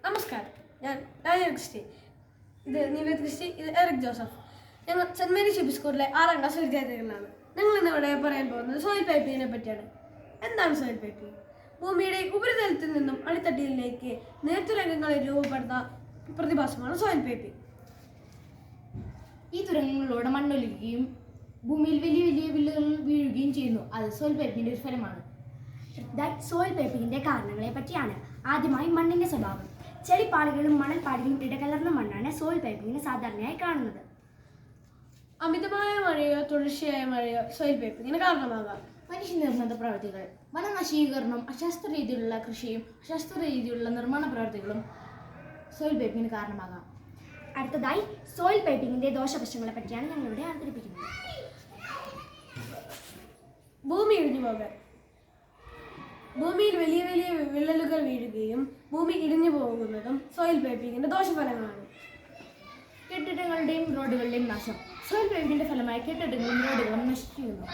നമസ്കാരം, ഞാൻ Daniel Christy. ഇത് നിവേദ് ക്രിസ്റ്റി, ഇത് എറിക് ജോസഫ്. ഞങ്ങൾ സെന്റ് മേരീസ് യു പി സ്കൂളിലെ 6ാം ക്ലാസ് വിദ്യാർത്ഥികളാണ്. ഞങ്ങൾ ഇന്നിവിടെ പറയാൻ പോകുന്നത് സോയിൽ പൈപ്പിങ്ങിനെ പറ്റിയാണ്. എന്താണ് സോയിൽ പൈപ്പിംഗ്? ഭൂമിയുടെ ഉപരിതലത്തിൽ നിന്നും അടിത്തട്ടിലേക്ക് നേർത്തുരംഗങ്ങളിൽ രൂപപ്പെടുന്ന പ്രതിഭാസമാണ് സോയിൽ പൈപ്പിംഗ്. ഈ തുരങ്കങ്ങളിലൂടെ മണ്ണൊലിക്കുകയും ഭൂമിയിൽ വലിയ വലിയ വില്ലുകൾ വീഴുകയും ചെയ്യുന്നു. അത് സോയിൽ പൈപ്പിങ്ങിൻ്റെ ഒരു ഫലമാണ്. സോയിൽ പൈപ്പിങ്ങിൻ്റെ കാരണങ്ങളെ പറ്റിയാണ്. ആദ്യമായി മണ്ണിൻ്റെ സ്വഭാവം. ചെളിപ്പാളികളും മണൽപ്പാടികളും ഇടകലർന്ന മണ്ണാണ് സോയിൽ പൈപ്പിങ്ങിന് സാധാരണയായി കാണുന്നത്. അമിതമായ മഴയോ തുടർച്ചയായ മഴയോ സോയിൽ പൈപ്പിങ്ങിന് കാരണമാകാം. മനുഷ്യനിർമ്മിത പ്രവൃത്തികൾ, വനനശീകരണം, അശാസ്ത്ര രീതിയിലുള്ള കൃഷിയും അശാസ്ത്ര രീതിയിലുള്ള നിർമ്മാണ പ്രവൃത്തികളും സോയിൽ പൈപ്പിങ്ങിന് കാരണമാകാം. അടുത്തതായി സോയിൽ പൈപ്പിങ്ങിൻ്റെ ദോഷവശങ്ങളെ പറ്റിയാണ് ഞങ്ങളിവിടെ അവതരിപ്പിക്കുന്നത്. ഭൂമി ഇടിഞ്ഞു പോകൽ. ഭൂമിയിൽ വലിയ വലിയ വിള്ളലുകൾ വീഴുകയും ഭൂമി ഇടിഞ്ഞു പോകുന്നതും സോയിൽ പൈപ്പിങ്ങിന്റെ ദോഷഫലങ്ങളാണ്. കെട്ടിടങ്ങളുടെയും റോഡുകളുടെയും നാശം. സോയിൽ പൈപ്പിങ്ങിന്റെ ഫലമായി കെട്ടിടങ്ങളും റോഡുകളും നശിക്കുന്നു.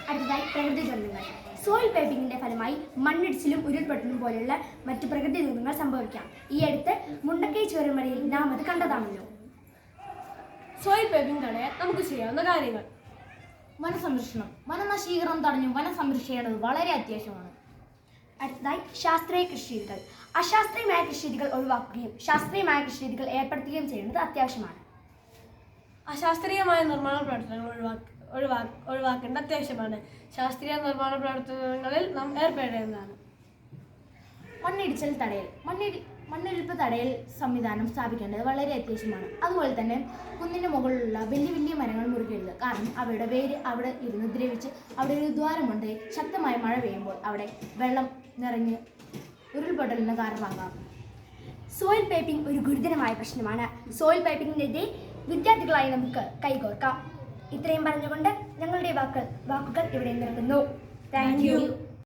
അടുത്തതായി പ്രകൃതി ദുരന്തങ്ങൾ. സോയിൽ പൈപ്പിങ്ങിന്റെ ഫലമായി മണ്ണിടിച്ചിലും ഉരുൾപൊട്ടലും പോലെയുള്ള മറ്റു പ്രകൃതി ദുരന്തങ്ങൾ സംഭവിക്കാം. ഈ അടുത്ത് മുണ്ടക്കൈ ചുരമലയിൽ നാം അത് കണ്ടതാണല്ലോ. സോയിൽ പൈപ്പിംഗ് തടയാൻ നമുക്ക് ചെയ്യാവുന്ന കാര്യങ്ങൾ: വനസംരക്ഷണം. വനനശീകരണം തടഞ്ഞു വനം സംരക്ഷിക്കേണ്ടത് വളരെ അത്യാവശ്യമാണ്. അടുത്തതായി ശാസ്ത്രീയ കൃഷിരീതികൾ. അശാസ്ത്രീയമായ കൃഷിരീതികൾ ഒഴിവാക്കുകയും ശാസ്ത്രീയമായ കൃഷിരീതികൾ ഏർപ്പെടുത്തുകയും ചെയ്യുന്നത് അത്യാവശ്യമാണ്. അശാസ്ത്രീയമായ നിർമ്മാണ പ്രവർത്തനങ്ങൾ ഒഴിവാക്കേണ്ട അത്യാവശ്യമാണ്. ശാസ്ത്രീയ നിർമ്മാണ പ്രവർത്തനങ്ങളിൽ നാം ഏർപ്പെടേണ്ടതാണ്. മണ്ണിടിച്ചിൽ തടയൽ. മണ്ണിടിപ്പ് തടയൽ സംവിധാനം സ്ഥാപിക്കേണ്ടത് വളരെ അത്യാവശ്യമാണ്. അതുപോലെ തന്നെ കുന്നിൻ്റെ മുകളിലുള്ള വലിയ വലിയ മരങ്ങൾ മുറിക്കരുത്. കാരണം അവയുടെ വേര് അവിടെ ഇരുന്ന് ദ്രവിച്ച് അവിടെ ഒരു ദ്വാരമുണ്ട്. ശക്തമായ മഴ പെയ്യുമ്പോൾ അവിടെ വെള്ളം നിറഞ്ഞ് ഉരുൾപൊട്ടലിന് കാരണമാകാം. സോയിൽ പൈപ്പിംഗ് ഒരു ഗുരുതരമായ പ്രശ്നമാണ്. സോയിൽ പൈപ്പിങ്ങിനെതിരെ വിദ്യാർത്ഥികളായി നമുക്ക് കൈകോർക്കാം. ഇത്രയും പറഞ്ഞുകൊണ്ട് ഞങ്ങളുടെ വാക്കുകൾ ഇവിടെ നിർത്തുന്നു. Thank you.